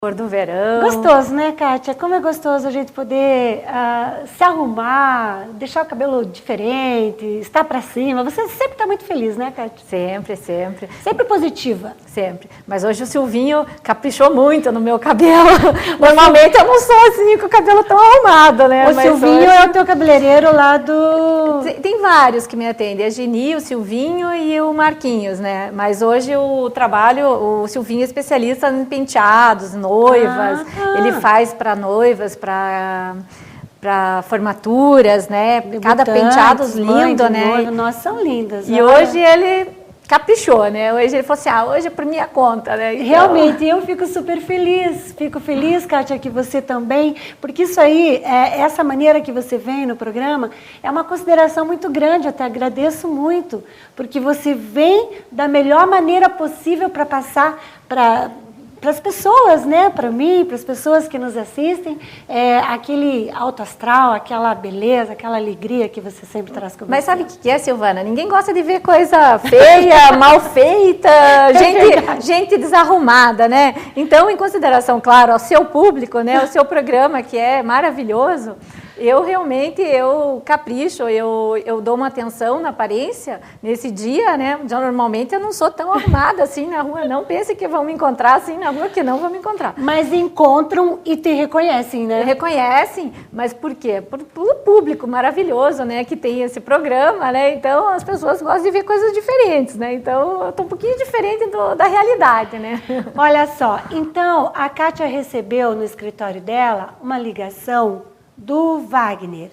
cor do verão. Gostoso, né, Kátia? Como é gostoso a gente poder se arrumar, deixar o cabelo diferente, estar pra cima. Você sempre tá muito feliz, né, Kátia? Sempre, sempre. Sempre positiva. Sempre. Mas hoje o Silvinho caprichou muito no meu cabelo. Normalmente eu não sou assim, com o cabelo tão arrumado, né? O Silvinho hoje... é o teu cabeleireiro lá do... Tem vários que me atendem. A Geni, o Silvinho e o Marquinhos, né? Mas hoje o Silvinho é especialista em penteados, noivas. Ele faz para noivas, para formaturas, né? Cada penteado lindo, né? Noiva. Nossa, são lindas. E hoje ele caprichou, né? Hoje ele falou assim, hoje é por minha conta, né? Então... Realmente, eu fico super feliz. Fico feliz, Kátia, que você também, porque isso aí, essa maneira que você vem no programa, é uma consideração muito grande, eu te agradeço muito, porque você vem da melhor maneira possível para passar para as pessoas, né, para mim, para as pessoas que nos assistem, aquele alto astral, aquela beleza, aquela alegria que você sempre traz com você. Mas sabe o que é, Silvana? Ninguém gosta de ver coisa feia, mal feita, gente desarrumada, né? Então, em consideração, claro, ao seu público, né, ao seu programa, que é maravilhoso, eu realmente, capricho, eu dou uma atenção na aparência nesse dia, né? Já normalmente eu não sou tão arrumada assim na rua, não pense que vão me encontrar assim na rua, que não vão me encontrar. Mas encontram e te reconhecem, né? Reconhecem, mas por quê? Pelo público maravilhoso, né? Que tem esse programa, né? Então as pessoas gostam de ver coisas diferentes, né? Então eu tô um pouquinho diferente da realidade, né? Olha só, então a Kátia recebeu no escritório dela uma ligação do Wagner.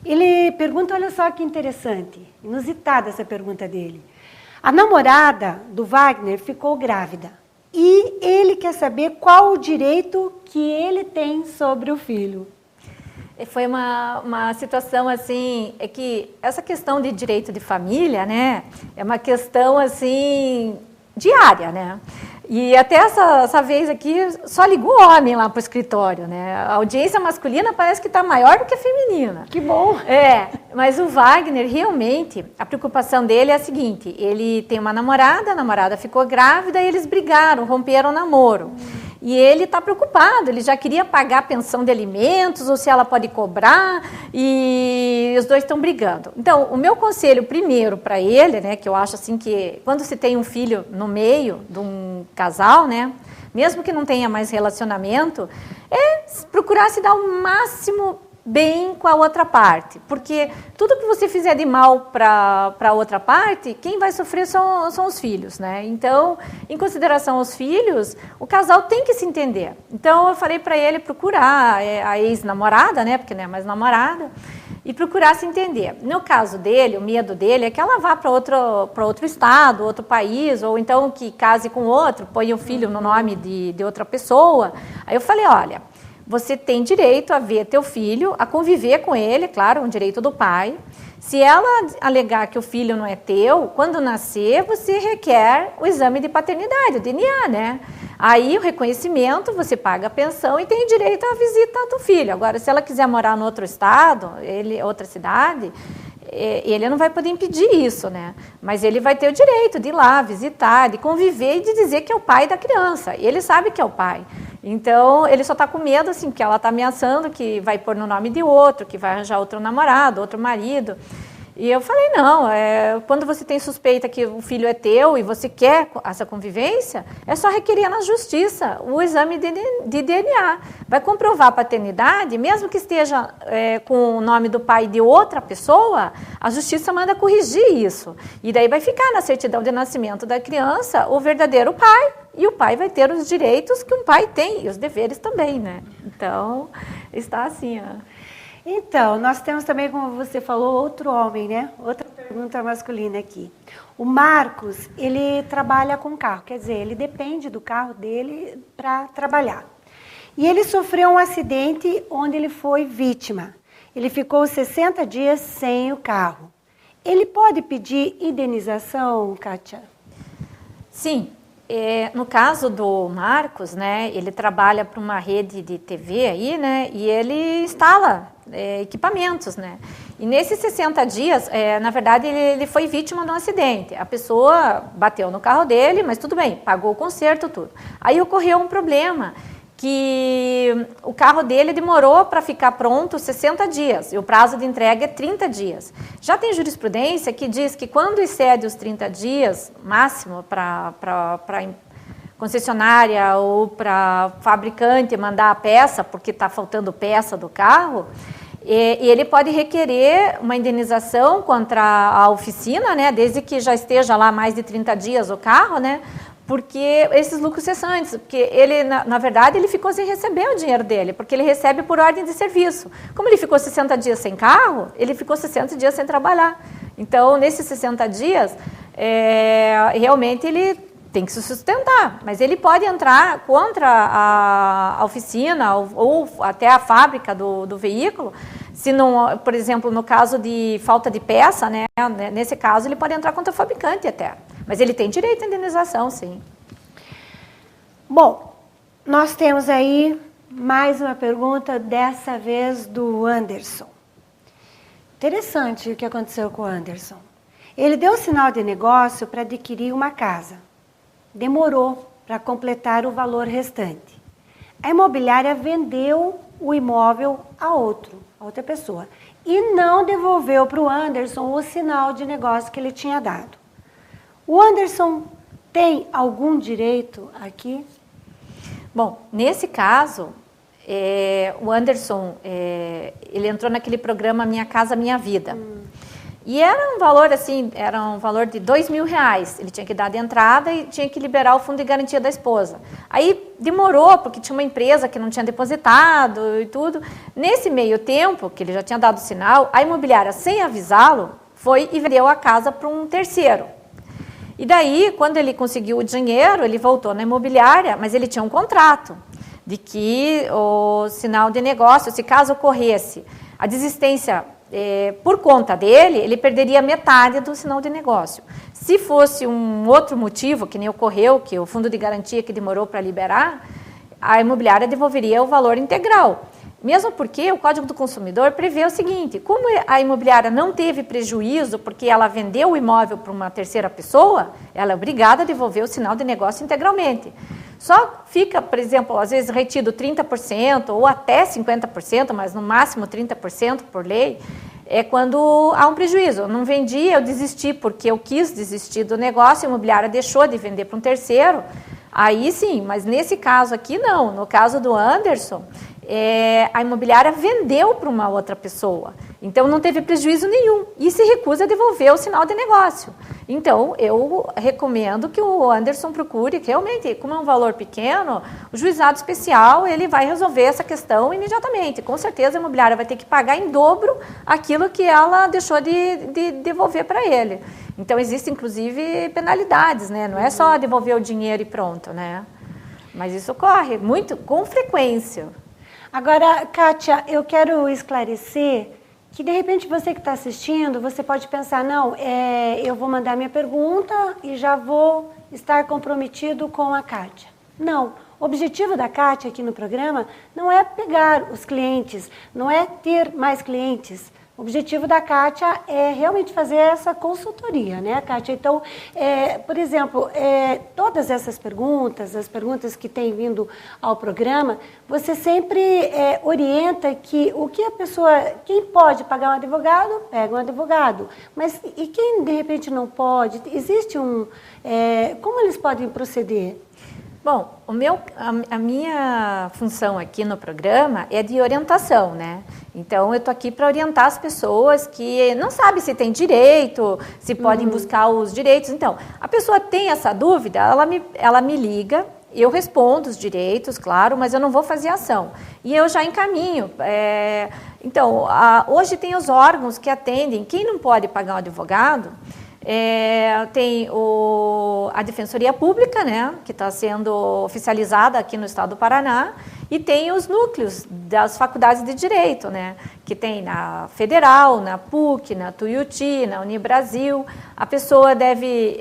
Ele pergunta, olha só que interessante, inusitada essa pergunta dele. A namorada do Wagner ficou grávida e ele quer saber qual o direito que ele tem sobre o filho. Foi uma situação assim, é que essa questão de direito de família, né, é uma questão assim diária, né? E até essa vez aqui, só ligou o homem lá para o escritório, né? A audiência masculina parece que está maior do que a feminina. Que bom! Mas o Wagner, realmente, a preocupação dele é a seguinte, ele tem uma namorada, a namorada ficou grávida e eles brigaram, romperam o namoro. E ele está preocupado, ele já queria pagar a pensão de alimentos, ou se ela pode cobrar, e os dois estão brigando. Então, o meu conselho primeiro para ele, né, que eu acho assim que quando se tem um filho no meio de um casal, né, mesmo que não tenha mais relacionamento, é procurar se dar o máximo bem com a outra parte, porque tudo que você fizer de mal para a outra parte, quem vai sofrer são os filhos, né? Então, em consideração aos filhos, o casal tem que se entender. Então, eu falei para ele procurar a ex-namorada, né? Porque não é mais namorada, e procurar se entender. No caso dele, o medo dele é que ela vá para outro estado, outro país, ou então que case com outro, ponha o filho no nome de outra pessoa. Aí eu falei, olha, você tem direito a ver teu filho, a conviver com ele, claro, um direito do pai. Se ela alegar que o filho não é teu, quando nascer, você requer o exame de paternidade, o DNA, né? Aí o reconhecimento, você paga a pensão e tem direito à visita do filho. Agora, se ela quiser morar no outro estado, outra cidade, ele não vai poder impedir isso, né? Mas ele vai ter o direito de ir lá, visitar, de conviver e de dizer que é o pai da criança. Ele sabe que é o pai. Então, ele só está com medo, assim, que ela está ameaçando que vai pôr no nome de outro, que vai arranjar outro namorado, outro marido. E eu falei, não, quando você tem suspeita que o filho é teu e você quer essa convivência, é só requerer na justiça o exame de DNA. Vai comprovar a paternidade, mesmo que esteja com o nome do pai de outra pessoa, a justiça manda corrigir isso. E daí vai ficar na certidão de nascimento da criança o verdadeiro pai, e o pai vai ter os direitos que um pai tem, e os deveres também, né? Então, está assim, ó. Então, nós temos também, como você falou, outro homem, né? Outra pergunta masculina aqui. O Marcos, ele trabalha com carro, quer dizer, ele depende do carro dele para trabalhar. E ele sofreu um acidente onde ele foi vítima. Ele ficou 60 dias sem o carro. Ele pode pedir indenização, Kátia? Sim. No caso do Marcos, né, ele trabalha para uma rede de TV aí, né, e ele instala equipamentos, né. E nesses 60 dias, na verdade, ele foi vítima de um acidente. A pessoa bateu no carro dele, mas tudo bem, pagou o conserto, tudo. Aí ocorreu um problema, que o carro dele demorou para ficar pronto 60 dias e o prazo de entrega é 30 dias. Já tem jurisprudência que diz que quando excede os 30 dias máximo para concessionária ou para fabricante mandar a peça, porque está faltando peça do carro, e ele pode requerer uma indenização contra a oficina, né, desde que já esteja lá mais de 30 dias o carro, né, porque esses lucros cessantes, porque ele, na verdade, ele ficou sem receber o dinheiro dele, porque ele recebe por ordem de serviço. Como ele ficou 60 dias sem carro, ele ficou 60 dias sem trabalhar. Então, nesses 60 dias, realmente ele tem que se sustentar, mas ele pode entrar contra a oficina ou até a fábrica do veículo, se não, por exemplo, no caso de falta de peça, né, nesse caso ele pode entrar contra o fabricante até, mas ele tem direito à indenização, sim. Bom, nós temos aí mais uma pergunta, dessa vez do Anderson. Interessante o que aconteceu com o Anderson. Ele deu sinal de negócio para adquirir uma casa. Demorou para completar o valor restante. A imobiliária vendeu o imóvel a outra pessoa, e não devolveu para o Anderson o sinal de negócio que ele tinha dado. O Anderson tem algum direito aqui? Bom, nesse caso, o Anderson, ele entrou naquele programa Minha Casa Minha Vida. E era um valor assim, era um valor de R$2.000. Ele tinha que dar de entrada e tinha que liberar o fundo de garantia da esposa. Aí demorou, porque tinha uma empresa que não tinha depositado e tudo. Nesse meio tempo, que ele já tinha dado sinal, a imobiliária, sem avisá-lo, foi e vendeu a casa para um terceiro. E daí, quando ele conseguiu o dinheiro, ele voltou na imobiliária, mas ele tinha um contrato de que o sinal de negócio, se caso ocorresse a desistência por conta dele, ele perderia metade do sinal de negócio. Se fosse um outro motivo, que nem ocorreu, que o fundo de garantia que demorou para liberar, a imobiliária devolveria o valor integral. Mesmo porque o Código do Consumidor prevê o seguinte: como a imobiliária não teve prejuízo porque ela vendeu o imóvel para uma terceira pessoa, ela é obrigada a devolver o sinal de negócio integralmente. Só fica, por exemplo, às vezes retido 30% ou até 50%, mas no máximo 30% por lei, é quando há um prejuízo. Eu não vendi, eu desisti porque eu quis desistir do negócio, a imobiliária deixou de vender para um terceiro, aí sim, mas nesse caso aqui não. No caso do Anderson, a imobiliária vendeu para uma outra pessoa, então não teve prejuízo nenhum e se recusa a devolver o sinal de negócio. Então, eu recomendo que o Anderson procure, que realmente, como é um valor pequeno, o juizado especial ele vai resolver essa questão imediatamente. Com certeza a imobiliária vai ter que pagar em dobro aquilo que ela deixou de devolver para ele. Então, existem inclusive penalidades, né? Não é só devolver o dinheiro e pronto, né? Mas isso ocorre muito, com frequência. Agora, Kátia, eu quero esclarecer que, de repente, você que está assistindo, você pode pensar, não, eu vou mandar minha pergunta e já vou estar comprometido com a Kátia. Não, o objetivo da Kátia aqui no programa não é pegar os clientes, não é ter mais clientes. O objetivo da Kátia é realmente fazer essa consultoria, né, Kátia? Então, por exemplo, todas essas perguntas, as perguntas que têm vindo ao programa, você sempre orienta que o que a pessoa, quem pode pagar um advogado, pega um advogado. Mas e quem de repente não pode? Existe como eles podem proceder? Bom, a minha função aqui no programa é de orientação, né? Então, eu estou aqui para orientar as pessoas que não sabem se tem direito, se podem buscar os direitos. Então, a pessoa tem essa dúvida, ela me liga, eu respondo os direitos, claro, mas eu não vou fazer ação. E eu já encaminho. Então, hoje tem os órgãos que atendem. Quem não pode pagar um advogado... tem a Defensoria Pública, né, que está sendo oficializada aqui no estado do Paraná, e tem os núcleos das faculdades de Direito, né, que tem na Federal, na PUC, na Tuiuti, na Unibrasil. A pessoa deve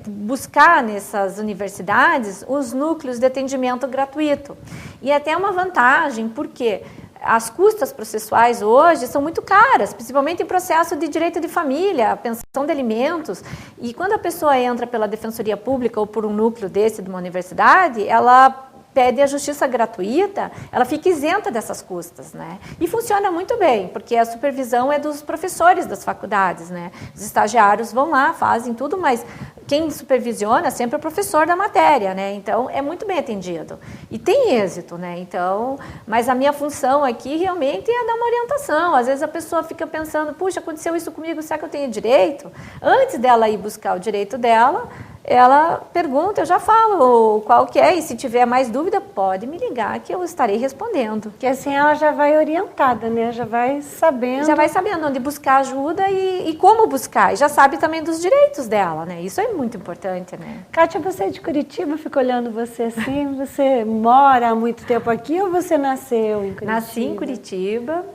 buscar nessas universidades os núcleos de atendimento gratuito. E até uma vantagem, porque as custas processuais hoje são muito caras, principalmente em processo de direito de família, pensão de alimentos. E quando a pessoa entra pela Defensoria Pública ou por um núcleo desse de uma universidade, ela pede a justiça gratuita, ela fica isenta dessas custas, né? E funciona muito bem, porque a supervisão é dos professores das faculdades, né? Os estagiários vão lá, fazem tudo, mas quem supervisiona sempre é o professor da matéria, né? Então, é muito bem atendido. E tem êxito, né? Então, mas a minha função aqui realmente é dar uma orientação. Às vezes a pessoa fica pensando, puxa, aconteceu isso comigo, será que eu tenho direito? Antes dela ir buscar o direito dela, ela pergunta, eu já falo qual que é, e se tiver mais dúvida, pode me ligar que eu estarei respondendo. Que assim ela já vai orientada, né? Já vai sabendo. Já vai sabendo onde buscar ajuda e como buscar. E já sabe também dos direitos dela, né? Isso é muito importante, né? Kátia, você é de Curitiba, fico olhando você assim. Você mora há muito tempo aqui ou você nasceu em Curitiba? Nasci em Curitiba.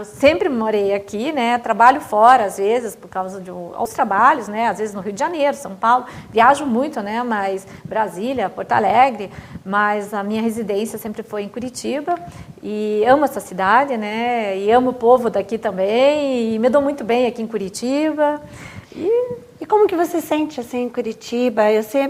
Sempre morei aqui, né? Trabalho fora, às vezes, por causa de aos trabalhos, né? Às vezes no Rio de Janeiro, São Paulo. Viajo muito, né? Mas Brasília, Porto Alegre. Mas a minha residência sempre foi em Curitiba. E amo essa cidade, né? E amo o povo daqui também. E me dou muito bem aqui em Curitiba. E como que você sente assim em Curitiba?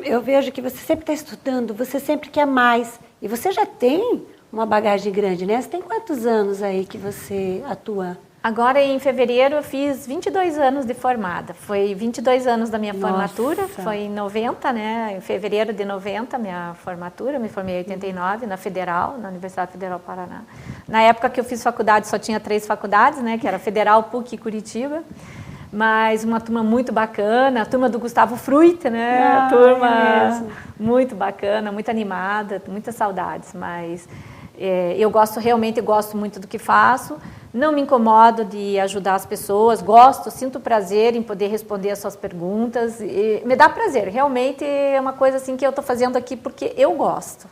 Eu vejo que você sempre está estudando, você sempre quer mais. E você já tem uma bagagem grande, né? Você tem quantos anos aí que você atua? Agora, em fevereiro, eu fiz 22 anos de formada. Foi 22 anos da minha formatura, foi em 90, né? Em fevereiro de 90, minha formatura. Eu me formei em 89, na Federal, na Universidade Federal do Paraná. Na época que eu fiz faculdade, só tinha 3 faculdades, né? Que era Federal, PUC e Curitiba. Mas uma turma muito bacana, a turma do Gustavo Fruit, né? Turma muito bacana, muito animada, muitas saudades, mas... eu realmente gosto muito do que faço, não me incomodo de ajudar as pessoas, sinto prazer em poder responder as suas perguntas, e me dá prazer, realmente é uma coisa assim que eu estou fazendo aqui porque eu gosto.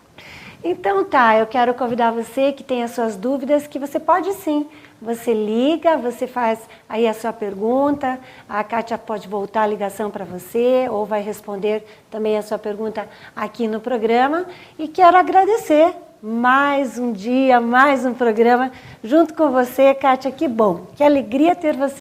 Então tá, eu quero convidar você que tem as suas dúvidas, que você pode sim, você liga, você faz aí a sua pergunta, a Kátia pode voltar a ligação para você ou vai responder também a sua pergunta aqui no programa e quero agradecer. Mais um dia, mais um programa junto com você, Kátia, que bom, que alegria ter você.